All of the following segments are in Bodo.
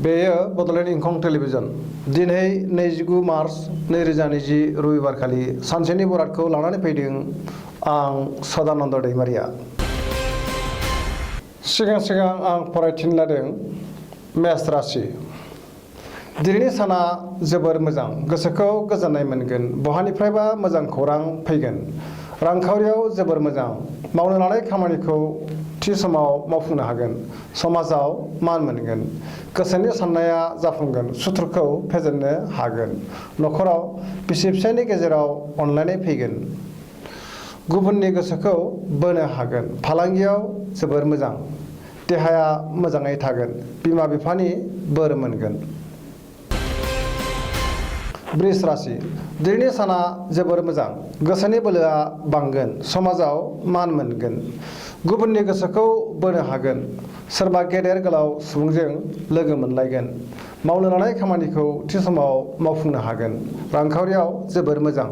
बेयो बड'लेण्ड इंखं टेलिभिजन दिनै 29 मार्च 2020 रबिबारखालि सानसेनि बरादखौ लानानै फैदों आं सदानन्द दैमारिया। सिगां आं फरायथिनो लादों मेष राशि। दिनैनि साना जोबोर मोजां, गोसोखौ गोजोननाय मोनगोन, बहानिफ्रायबा मोजां खौरां फैगोन। रांखावरियाव जोबोर मोजां, मावनो लानाय खामानिखौ थि समाव मावफुंनो हागोन। समाजाव मान मोनगोन, गोसोनि साननाया जाफुंगोन, सुथुरखौ फेजेननो हागोन। न'खराव बिसि फिसायनि गेजेराव अनलायनाय फैगोन, गुबुननि गोसोखौ बोनो हागोन। फालांगियाव जोबोर मोजां, देहाया मोजाङै थागोन, बिमा बिफानि बोर मोनगोन। वृष राशि। दिनैनि साना जोबोर मोजां, गोसोनि बोलोआ बांगोन, समाजाव मान मोनगोन, गुबुननि गोसोखौ बोनो हागोन। सोरबा गेदेर गोलाव सुबुंजों लोगो मोनलायगोन, मावनो लानाय खामानिखौ थि समाव मावफुंनो हागोन। रांखावरियाव जोबोर मोजां,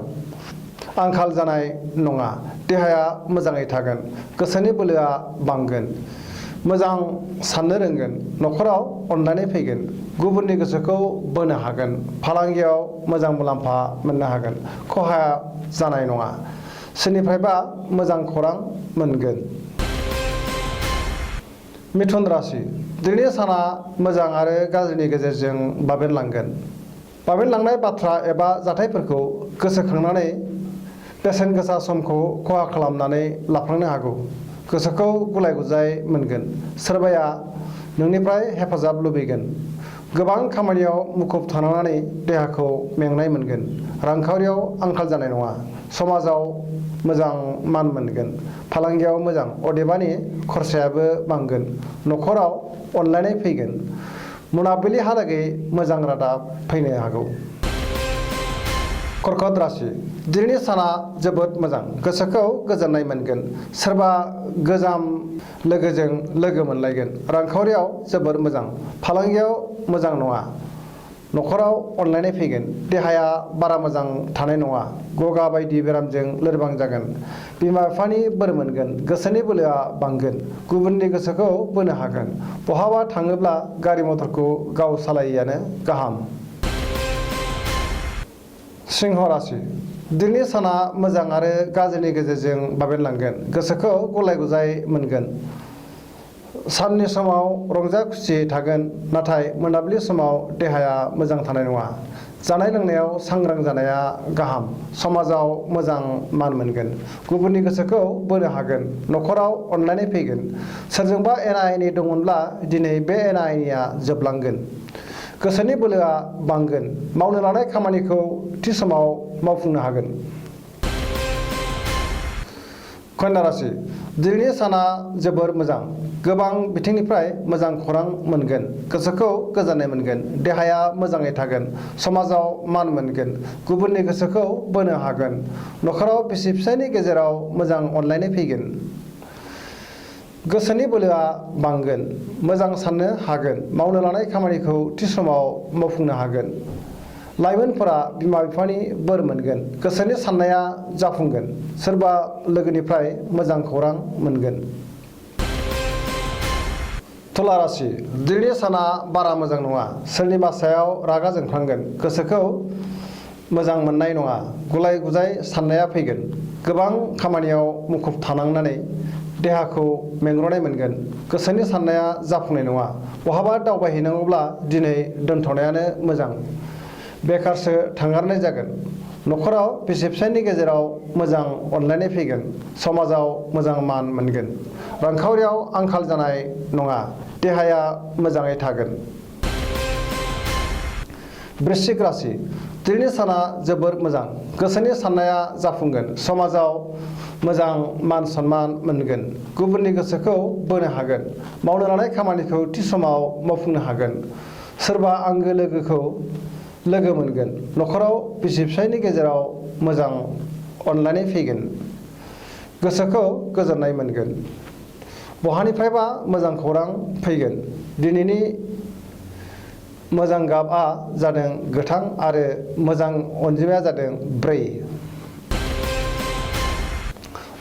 आंखाल जानाय नङा, देहाया मोजाङै थागोन, गोसोनि बोलोआ बांगोन, मोजां साननो रोंगोन। न'खराव अनलायनाय फैगोन, गुबुननि गोसोखौ बोनो हागोन। फालांगियाव मोजां मुलाम्फा मोननो हागोन, खहा जानाय नङा, सोरनिफ्रायबा मोजां खौरां मोनगोन। मिथुन राशि। दिनैनि साना मोजां आरो गाज्रिनि गेजेरजों बाबेनलांगोन। बाबेनलांनाय बाथ्रा एबा जाथायफोरखौ गोसोखांनानै बेसेन गोसा समखौ खहा खालामनानै लाफ्लांनो हागौ। गोसोखौ गुलाय गुजाय मोनगोन, सोरबाया नोंनिफ्राय हेफाजाब लुबैगोन। गोबां खामानियाव मुखुब थानांनानै देहाखौ मेंनाय मोनगोन। रांखावरियाव आंखाल जानाय नङा, समाजाव मोजां मान मोनगोन। फालांगियाव मोजां, अदेबानि खरसायाबो बांगोन। न'खराव अनलायनाय फैगोन, मोनाबिलिहालागै मोजां रादाब फैनो हागौ। कर्कट राशि। दिनैनि साना जोबोद मोजां, गोसोखौ गोजोननाय मोनगोन, सोरबा गोजाम लोगोजों लोगो मोनलायगोन। रांखावरियाव जोबोर मोजां, फालांगियाव मोजां नङा। न'खराव अनलायनाय फैगोन, देहाया बारा मोजां थानाय नङा, गगा बायदि बेरामजों लोरबां जागोन। बिमा बिफानि बोर मोनगोन, गोसोनि बोलोआ बांगोन, गुबुननि गोसोखौ बोनो हागोन। बहाबा थाङोब्ला गारि मथरखौ गाव सालायियानो गाहाम। सिंह राशि। दिनैनि साना मोजां आरो गाज्रिनि गेजेरजों बाबेनलांगोन, गोसोखौ गुलाय गुजाय मोनगोन। साननि समाव रंजा खुसि थागोन, नाथाय मोनाबिलि समाव देहाया मोजां थानाय नङा। जानाय लोंनायाव सांग्रां जानाया गाहाम। समाजाव मोजां मान मोनगोन, गुबुननि गोसोखौ बोनो हागोन। न'खराव अनलायनाय फैगोन। सोरजोंबा एना एनि दंमोनब्ला दिनै बे एना एनिया जोबलांगोन। गोसोनि बोलोआ बांगोन, मावनो लानाय खामानिखौ थि समाव मावफुंनो हागोन। कन्या राशि। दिनैनि साना जोबोर मोजां, गोबां बिथिंनिफ्राय मोजां खौरां मोनगोन, गोसोखौ गोजोननाय मोनगोन, देहाया मोजाङै थागोन, समाजाव मान मोनगोन, गुबुननि गोसोखौ बोनो हागोन। न'खराव बिसि फिसायनि गेजेराव मोजां अनलायनाय फैगोन, गोसोनि बोलोआ बांगोन, मोजां साननो हागोन, मावनो लानाय खामानिखौ थि समाव मावफुंनो हागोन। लाइमोनफोरा बिमा बिफानि बोर मोनगोन, गोसोनि साननाया जाफुंगोन, सोरबा लोगोनिफ्राय मोजां खौरां मोनगोन। तुला राशि। दिनैनि साना बारा मोजां नङा, सोरनिबा सायाव रागा जोंफ्लांगोन, गोसोखौ मोजां मोननाय नङा, गुलाय गुजाय साननाया फैगोन। गोबां खामानियाव मुखुब थानांनानै देहाखौ मेंग्रुनाय मोनगोन, गोसोनि साननाया जाफुंनाय नङा। बहाबा दावबायहैनांगौब्ला दिनै दोनथ'नायानो मोजां, बेखारसो थांगारनाय जागोन। न'खराव बिसि फिसायनि गेजेराव मोजां अनलायनाय फैगोन, समाजाव मोजां मान मोनगोन। रांखावरियाव आंखाल जानाय नङा, देहाया मोजाङै थागोन। वृश्चिक राशि। दिनैनि साना जोबोर मोजां, गोसोनि साननाया जाफुंगोन, समाजाव मोजां मान सन्मान मोनगोन, गुबुननि गोसोखौ बोनो हागोन। मावनो लानाय खामानिखौ थि समाव मावफुंनो हागोन। सोरबा आंगो लोगोखौ लोगो मोनगोन। न'खराव बिसि फिसायनि गेजेराव मोजां अनलायनाय फैगोन, गोसोखौ गोजोननाय मोनगोन, बहानिफ्रायबा मोजां खौरां फैगोन। दिनैनि मोजां गाबआ जादों गोथां आरो मोजां अनजिमाया जादों 4।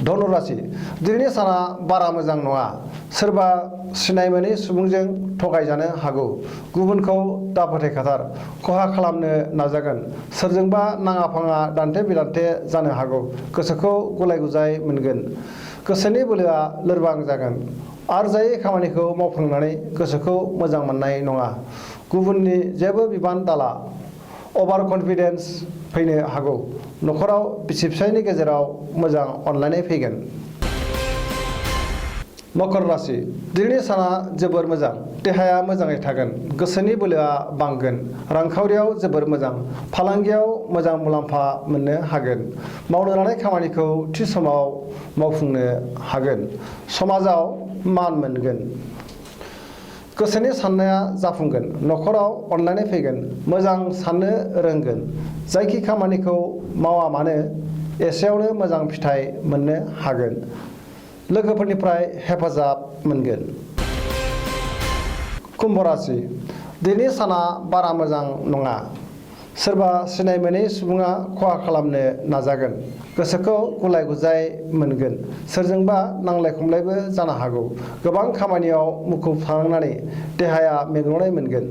धनु राशि। दिनैनि साना बारा मोजां नङा, सोरबा सिनाय मोनै सुबुंजों थगायजानो हागौ। गुबुनखौ दाफोथायखाथार खहा खालामनो नाजागोन। सोरजोंबा नाङा फाङा दान्थे बिदान्थे जानो हागौ। गोसोखौ गुलाय गुजाय मोनगोन। गोसोनि बोलोआ लोरबां जागोन। आरजायै खामानिखौ मावफुंनानै गोसोखौ मोजां मोननाय नङा। गुबुननि जेबो बिबान दाला। अभार कनफिडेन्स फैनो हागौ। न'खराव बिसि फिसायनि गेजेराव मोजां अनलायनाय फैगोन। मकर राशि दिनैनि साना जोबोर मोजां। देहाया मोजाङै थागोन। गोसोनि बोलोआ बांगोन। रांखावरियाव जोबोर मोजां। फालांगियाव मोजां मुलाम्फा मोननो हागोन। मावनो लानाय खामानिखौ थि समाव मावफुंनो हागोन। समाजाव मान मोनगोन। गोसोनि साननाया जाफुंगोन। न'खराव अनलायनाय फैगोन। मोजां साननो रोंगोन। जायखि खामानिखौ मावा मानो एसेयावनो मोजां फिथाइ मोननो हागोन। लोगोफोरनिफ्राय हेफाजाब मोनगोन। कुम्भ राशि दिनैनि साना बारा मोजां नङा। सोरबा सिनाय मोनै सुबुङा खहा खालामनो नाजागोन। गोसोखौ गुलाय गुजाय मोनगोन। सोरजोंबा नांलाय खमलायबो जानो हागौ। गोबां खामानियाव मुखुब थानांनानै देहाया मेंग्लिनाय मोनगोन।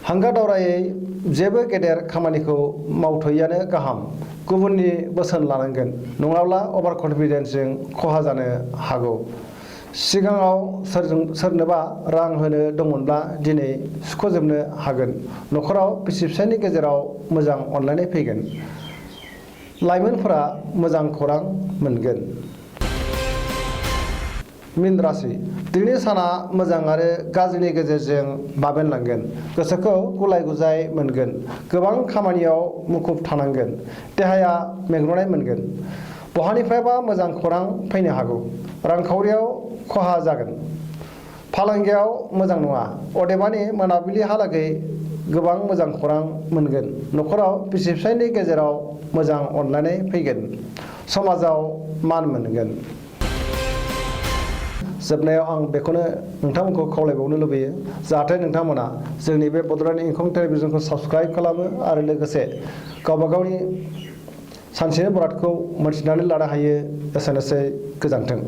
हांगा दावरायै जेबो गेदेर खामानिखौ मावथ'यैआनो गाहाम। गुबुननि बोसोन लानांगोन। नङाब्ला अभार कनफिडेन्सजों खहा जानो हागौ। सिगाङाव सोरनोबा रां होनो दंमोनब्ला दिनै सुख'जोबनो हागोन। न'खराव बिसि फिसायनि गेजेराव मोजां अनलायनाय फैगोन। लाइमोनफोरा मोजां खौरां मोनगोन। मीन राशि दिनैनि साना मोजां आरो गाज्रिनि गेजेरजों बाबेनलांगोन। गोसोखौ गुलाय गुजाय मोनगोन। गोबां खामानियाव मुखुब थानांगोन। देहाया मेंग्लिनाय मोनगोन। बहानिफ्रायबा मोजां खौरां फैनो हागौ। रांखावरियाव खहा जागोन। फालांगियाव मोजां नङा। अदेबानि मोनाबिलिहालागै गोबां मोजां खौरां मोनगोन। न'खराव बिसि फिसायनि गेजेराव मोजां अनलायनाय फैगोन। समाजाव मान मोनगोन। जोबनायाव आं बेखौनो नोंथांमोनखौ खावलायबावनो लुबैयो जाहाथे नोंथांमोना जोंनि बे बड'लेण्ड इंखं टेलिभिजनखौ साबस्क्राइब खालामो आरो लोगोसे गावबा गावनि सानसेनि बरादखौ मोनथिनानै लानो हायो। एसेनोसै गोजोन्थों।